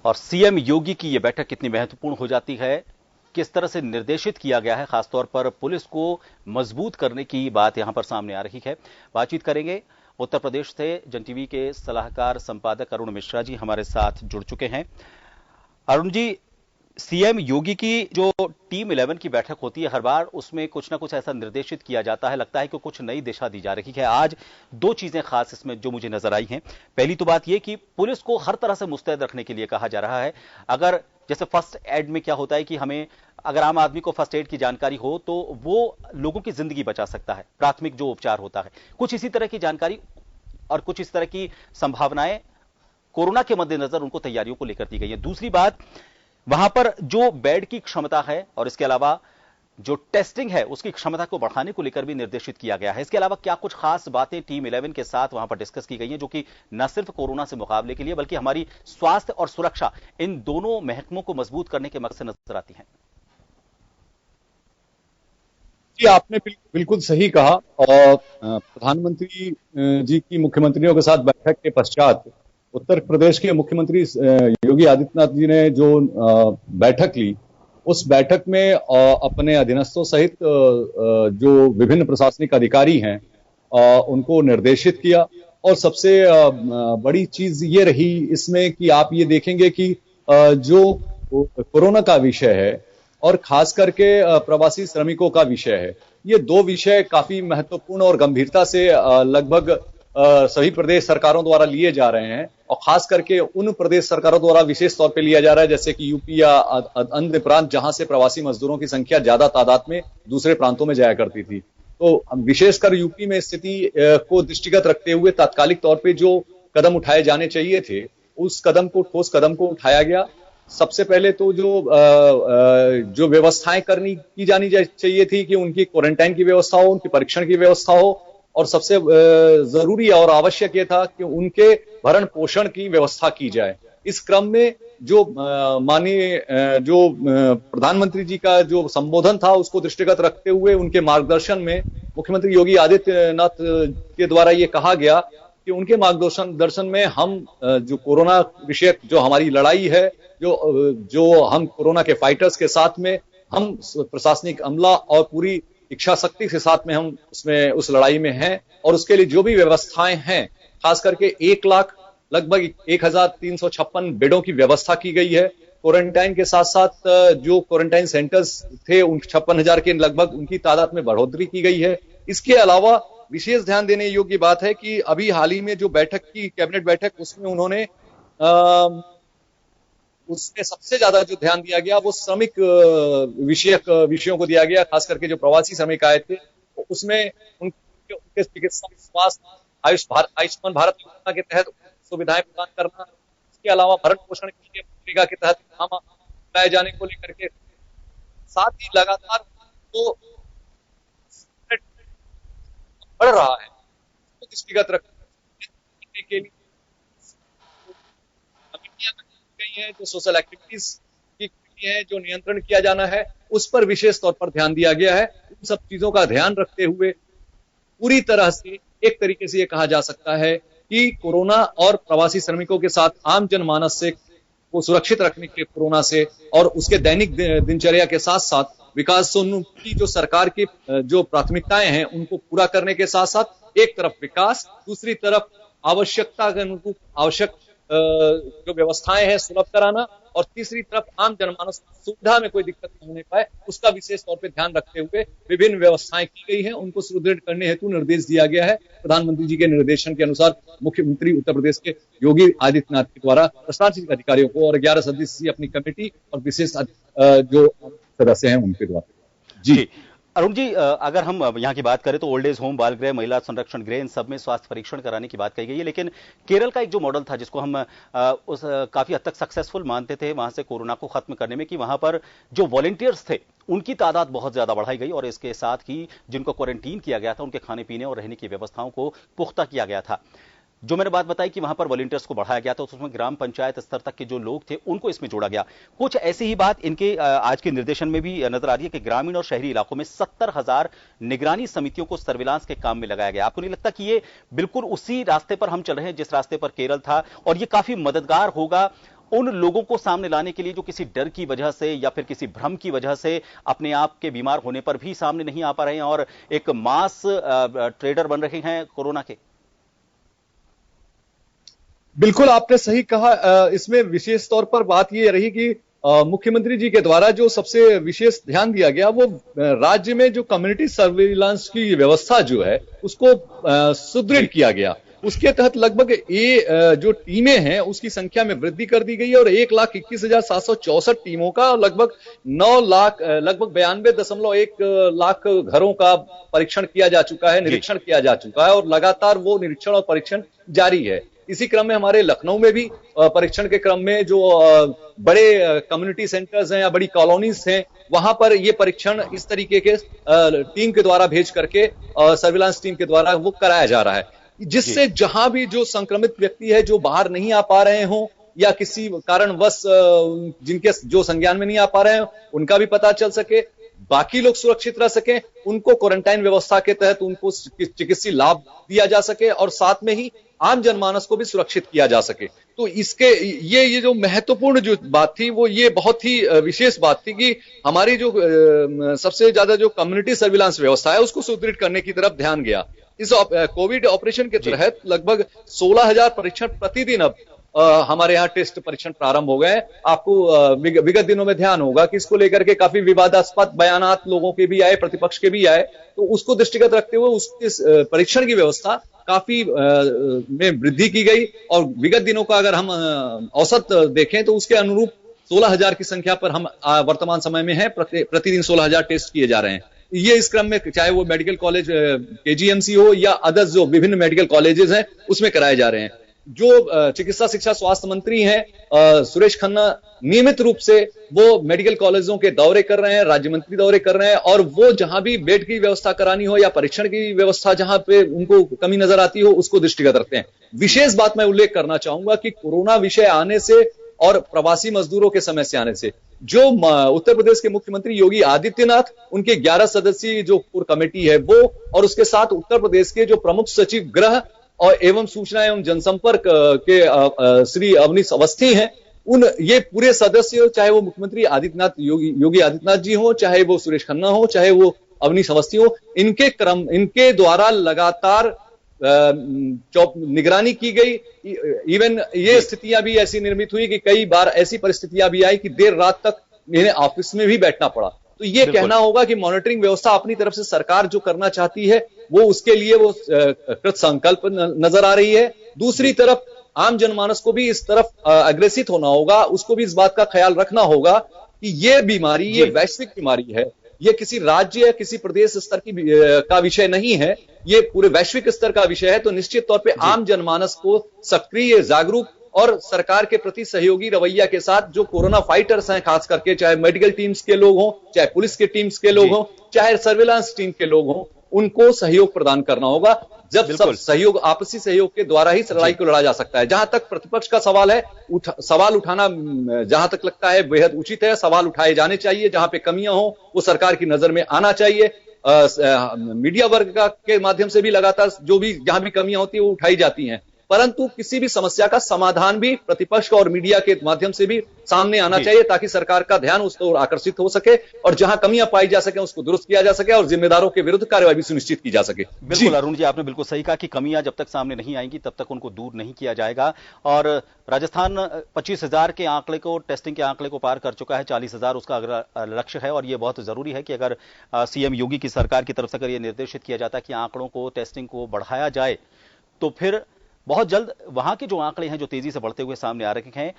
और सीएम योगी की यह बैठक कितनी महत्वपूर्ण हो जाती है, किस तरह से निर्देशित किया गया है, खासतौर पर पुलिस को मजबूत करने की बात यहां पर सामने आ रही है। बातचीत करेंगे। उत्तर प्रदेश से जन टीवी के सलाहकार संपादक अरुण मिश्रा जी हमारे साथ जुड़ चुके हैं। अरुण जी, सीएम योगी की जो टीम 11 की बैठक होती है हर बार, उसमें कुछ ना कुछ ऐसा निर्देशित किया जाता है, लगता है कि कुछ नई दिशा दी जा रही है। आज दो चीजें खास इसमें जो मुझे नजर आई हैं। पहली तो बात यह कि पुलिस को हर तरह से मुस्तैद रखने के लिए कहा जा रहा है। अगर जैसे फर्स्ट एड में क्या होता है कि हमें अगर आम आदमी को फर्स्ट एड की जानकारी हो तो वो लोगों की जिंदगी बचा सकता है, प्राथमिक जो उपचार होता है, कुछ इसी तरह की जानकारी और कुछ इस तरह की संभावनाएं कोरोना के मद्देनजर उनको तैयारियों को लेकर दी गई है। दूसरी बात, वहां पर जो बेड की क्षमता है और इसके अलावा जो टेस्टिंग है उसकी क्षमता को बढ़ाने को लेकर भी निर्देशित किया गया है। इसके अलावा क्या कुछ खास बातें टीम 11 के साथ वहां पर डिस्कस की गई हैं, जो कि न सिर्फ कोरोना से मुकाबले के लिए बल्कि हमारी स्वास्थ्य और सुरक्षा, इन दोनों महकमों को मजबूत करने के मकसद से नजर आती हैं? जी, आपने बिल्कुल सही कहा। और प्रधानमंत्री जी की मुख्यमंत्रियों के साथ बैठक के पश्चात उत्तर प्रदेश के मुख्यमंत्री योगी आदित्यनाथ जी ने जो बैठक ली, उस बैठक में अपने अधीनस्थों सहित जो विभिन्न प्रशासनिक अधिकारी हैं उनको निर्देशित किया। और सबसे बड़ी चीज ये रही इसमें कि आप ये देखेंगे कि जो कोरोना का विषय है और खास करके प्रवासी श्रमिकों का विषय है, ये दो विषय काफी महत्वपूर्ण और गंभीरता से लगभग सभी प्रदेश सरकारों द्वारा लिए जा रहे हैं। और खास करके उन प्रदेश सरकारों द्वारा विशेष तौर पे लिया जा रहा है जैसे कि यूपी या अन्य प्रांत जहां से प्रवासी मजदूरों की संख्या ज्यादा तादाद में दूसरे प्रांतों में जाया करती थी। तो विशेषकर यूपी में स्थिति को दृष्टिगत रखते हुए तात्कालिक तौर पे जो कदम उठाए जाने चाहिए थे, उस ठोस कदम को उठाया गया। सबसे पहले तो जो व्यवस्थाएं की जानी चाहिए थी कि उनकी क्वारंटाइन की व्यवस्था हो, उनकी परीक्षण की व्यवस्था हो, और सबसे जरूरी और आवश्यक यह था कि उनके भरण पोषण की व्यवस्था की जाए। इस क्रम में जो माननीय जो प्रधानमंत्री जी का जो संबोधन था उसको दृष्टिगत रखते हुए उनके मार्गदर्शन में मुख्यमंत्री योगी आदित्यनाथ के द्वारा ये कहा गया कि उनके मार्गदर्शन में हम जो कोरोना विषयक जो हमारी लड़ाई है, जो हम कोरोना के फाइटर्स के साथ में हम प्रशासनिक अमला और पूरी इच्छा शक्ति के साथ में हम उस लड़ाई में हैं। और उसके लिए जो भी व्यवस्थाएं हैं, खास करके 1 लाख लगभग 1356 बेडों की व्यवस्था की गई है। क्वारंटाइन के साथ साथ जो क्वारंटाइन सेंटर्स थे उन 56,000 के लगभग उनकी तादाद में बढ़ोतरी की गई है। इसके अलावा विशेष ध्यान देने योग्य बात है कि अभी हाल ही में जो बैठक की कैबिनेट बैठक, उसमें उन्होंने उसमें सबसे ज्यादा जो ध्यान दिया गया वो श्रमिक विषयों को दिया गया। खास करके जो प्रवासी श्रमिक आए थे उसमें उनके चिकित्सा, स्वास्थ्य, आयुष्मान भारत योजना के तहत सुविधाएं प्रदान करना, इसके अलावा भरण पोषण के लिए मनरेगा के तहत काम लाए जाने को लेकर के, साथ ही लगातार तो बढ़ रहा है तो दृष्टिगत रखने के लिए गई है, जो सोशल एक्टिविटीज की है, जो नियंत्रण किया जाना है, उस पर विशेष तौर पर ध्यान दिया गया है। उन सब चीजों का ध्यान रखते हुए पूरी तरह से एक तरीके से ये कहा जा सकता है कि कोरोना और प्रवासी श्रमिकों के साथ आम जनमानस से को सुरक्षित रखने के कोरोना से और उसके दैनिक दिनचर्या के साथ साथ विकास की जो सरकार की जो प्राथमिकताएं हैं उनको पूरा करने के साथ साथ एक तरफ विकास, दूसरी तरफ आवश्यकता के अनुरूप आवश्यक जो व्यवस्थाएं हैं सुलभ कराना, और तीसरी तरफ आम जनमानस सुविधा में कोई दिक्कत नहीं होने पाए उसका विशेष तौर पे ध्यान रखते हुए विभिन्न व्यवस्थाएं की गई हैं। उनको सुदृढ़ करने हेतु निर्देश दिया गया है। प्रधानमंत्री जी के निर्देशन के अनुसार मुख्यमंत्री उत्तर प्रदेश के योगी आदित्यनाथ के द्वारा प्रशासनिक अधिकारियों को और 11 सदस्यीय अपनी कमेटी और विशेष जो सदस्य हैं उनके द्वारा। जी अरुण जी, अगर हम यहाँ की बात करें तो ओल्ड एज होम, बाल गृह, महिला संरक्षण गृह, इन सब में स्वास्थ्य परीक्षण कराने की बात कही गई है। लेकिन केरल का एक जो मॉडल था जिसको हम काफी हद तक सक्सेसफुल मानते थे वहां से कोरोना को खत्म करने में, कि वहां पर जो वॉलंटियर्स थे उनकी तादाद बहुत ज्यादा बढ़ाई गई और इसके साथ ही जिनको क्वारंटीन किया गया था उनके खाने पीने और रहने की व्यवस्थाओं को पुख्ता किया गया था। जो मैंने बात बताई कि वहां पर वॉलंटियर्स को बढ़ाया गया था, तो उसमें ग्राम पंचायत स्तर तक के जो लोग थे उनको इसमें जोड़ा गया। कुछ ऐसी ही बात इनके आज के निर्देशन में भी नजर आ रही है कि ग्रामीण और शहरी इलाकों में 70,000 निगरानी समितियों को सर्विलांस के काम में लगाया गया। आपको नहीं लगता कि ये बिल्कुल उसी रास्ते पर हम चल रहे हैं जिस रास्ते पर केरल था, और ये काफी मददगार होगा उन लोगों को सामने लाने के लिए जो किसी डर की वजह से या फिर किसी भ्रम की वजह से अपने आप के बीमार होने पर भी सामने नहीं आ पा रहे हैं और एक मास ट्रेडर बन रहे हैं कोरोना के? बिल्कुल आपने सही कहा। इसमें विशेष तौर पर बात ये रही कि मुख्यमंत्री जी के द्वारा जो सबसे विशेष ध्यान दिया गया वो राज्य में जो कम्युनिटी सर्विलांस की व्यवस्था जो है उसको सुदृढ़ किया गया। उसके तहत लगभग ये जो टीमें हैं उसकी संख्या में वृद्धि कर दी गई है और 1,21,764 टीमों का लगभग 9 लाख लगभग 92.1 लाख घरों का परीक्षण किया जा चुका है, निरीक्षण किया जा चुका है और लगातार वो निरीक्षण और परीक्षण जारी है। इसी क्रम में हमारे लखनऊ में भी परीक्षण के क्रम में जो बड़े कम्युनिटी सेंटर्स हैं या बड़ी कॉलोनीज हैं वहां पर ये परीक्षण इस तरीके के टीम के द्वारा भेज करके सर्विलांस टीम के द्वारा वो कराया जा रहा है, जिससे जहां भी जो संक्रमित व्यक्ति है जो बाहर नहीं आ पा रहे हों या किसी कारणवश जिनके जो संज्ञान में नहीं आ पा रहे हैं उनका भी पता चल सके, बाकी लोग सुरक्षित रह सके, उनको क्वारंटाइन व्यवस्था के तहत उनको चिकित्सीय लाभ दिया जा सके और साथ में ही आम जनमानस को भी सुरक्षित किया जा सके। तो इसके ये जो महत्वपूर्ण जो बात थी वो ये बहुत ही विशेष बात थी कि हमारी जो सबसे ज्यादा जो कम्युनिटी सर्विलांस व्यवस्था है उसको सुदृढ़ करने की तरफ ध्यान गया। इस कोविड ऑपरेशन के तहत लगभग 16,000 परीक्षण प्रतिदिन अब हमारे यहाँ टेस्ट परीक्षण प्रारंभ हो गए। आपको विगत दिनों में ध्यान होगा कि इसको लेकर के काफी विवादास्पद बयानात लोगों के भी आए, प्रतिपक्ष के भी आए, तो उसको दृष्टिगत रखते हुए उसके परीक्षण की व्यवस्था काफी में वृद्धि की गई और विगत दिनों का अगर हम औसत देखें तो उसके अनुरूप 16,000 की संख्या पर हम वर्तमान समय में है, प्रतिदिन 16,000 टेस्ट किए जा रहे हैं। ये इस क्रम में चाहे वो मेडिकल कॉलेज केजीएमसी हो या अदर्स जो विभिन्न मेडिकल कॉलेजेस हैं उसमें कराए जा रहे हैं। जो चिकित्सा शिक्षा स्वास्थ्य मंत्री हैं सुरेश खन्ना नियमित रूप से वो मेडिकल कॉलेजों के दौरे कर रहे हैं, राज्य मंत्री दौरे कर रहे हैं और वो जहां भी बेड की व्यवस्था करानी हो या परीक्षण की व्यवस्था जहां पे उनको कमी नजर आती हो उसको दृष्टिगत रखते हैं। विशेष बात मैं उल्लेख करना चाहूंगा कि कोरोना विषय आने से और प्रवासी मजदूरों के समस्या आने से जो उत्तर प्रदेश के मुख्यमंत्री योगी आदित्यनाथ उनके 11 सदस्यीय जो कोर कमेटी है वो और उसके साथ उत्तर प्रदेश के जो प्रमुख सचिव गृह और एवं सूचना एवं जनसंपर्क के श्री अवनीश अवस्थी हैं, उन ये पूरे सदस्य चाहे वो मुख्यमंत्री योगी आदित्यनाथ जी हो, चाहे वो सुरेश खन्ना हो, चाहे वो अवनीश अवस्थी हो, इनके द्वारा लगातार निगरानी की गई। इवन ये स्थितियां भी ऐसी निर्मित हुई कि कई बार ऐसी परिस्थितियां भी आई कि देर रात तक इन्हें ऑफिस में भी बैठना पड़ा। तो ये कहना होगा कि मॉनिटरिंग व्यवस्था अपनी तरफ से सरकार जो करना चाहती है वो उसके लिए वो कृत संकल्प नजर आ रही है। दूसरी तरफ आम जनमानस को भी इस तरफ अग्रेसित होना होगा, उसको भी इस बात का ख्याल रखना होगा कि ये बीमारी ये वैश्विक बीमारी है, ये किसी राज्य या किसी प्रदेश स्तर की का विषय नहीं है, ये पूरे वैश्विक स्तर का विषय है। तो निश्चित तौर पे आम जनमानस को सक्रिय, जागरूक और सरकार के प्रति सहयोगी रवैया के साथ जो कोरोना फाइटर्स हैं, खास करके चाहे मेडिकल टीम्स के लोग हों, चाहे पुलिस के टीम्स के लोग हों, चाहे सर्विलांस टीम के लोग हों, उनको सहयोग प्रदान करना होगा। जब सब सहयोग, आपसी सहयोग के द्वारा ही लड़ाई को लड़ा जा सकता है। जहां तक प्रतिपक्ष का सवाल है, सवाल उठाना जहां तक लगता है बेहद उचित है, सवाल उठाए जाने चाहिए, जहां पे कमियां हो वो सरकार की नजर में आना चाहिए। मीडिया वर्ग के माध्यम से भी लगातार जो भी जहां भी कमियां होती है वो उठाई जाती हैं, परंतु किसी भी समस्या का समाधान भी प्रतिपक्ष और मीडिया के माध्यम से भी सामने आना चाहिए ताकि सरकार का ध्यान उस ओर आकर्षित हो सके और जहां कमियां पाई जा सके उसको दुरुस्त किया जा सके और जिम्मेदारों के विरुद्ध कार्रवाई भी सुनिश्चित की जा सके। बिल्कुल अरुण जी, आपने बिल्कुल सही कहा कि कमियां जब तक सामने नहीं आएंगी तब तक उनको दूर नहीं किया जाएगा। और राजस्थान 25,000 के आंकड़े को, टेस्टिंग के आंकड़े को पार कर चुका है, 40,000 उसका अगला लक्ष्य है और यह बहुत जरूरी है कि अगर सीएम योगी की सरकार की तरफ से अगर यह निर्देशित किया जाता है कि आंकड़ों को, टेस्टिंग को बढ़ाया जाए तो फिर बहुत जल्द वहां के जो आंकड़े हैं जो तेजी से बढ़ते हुए सामने आ रहे हैं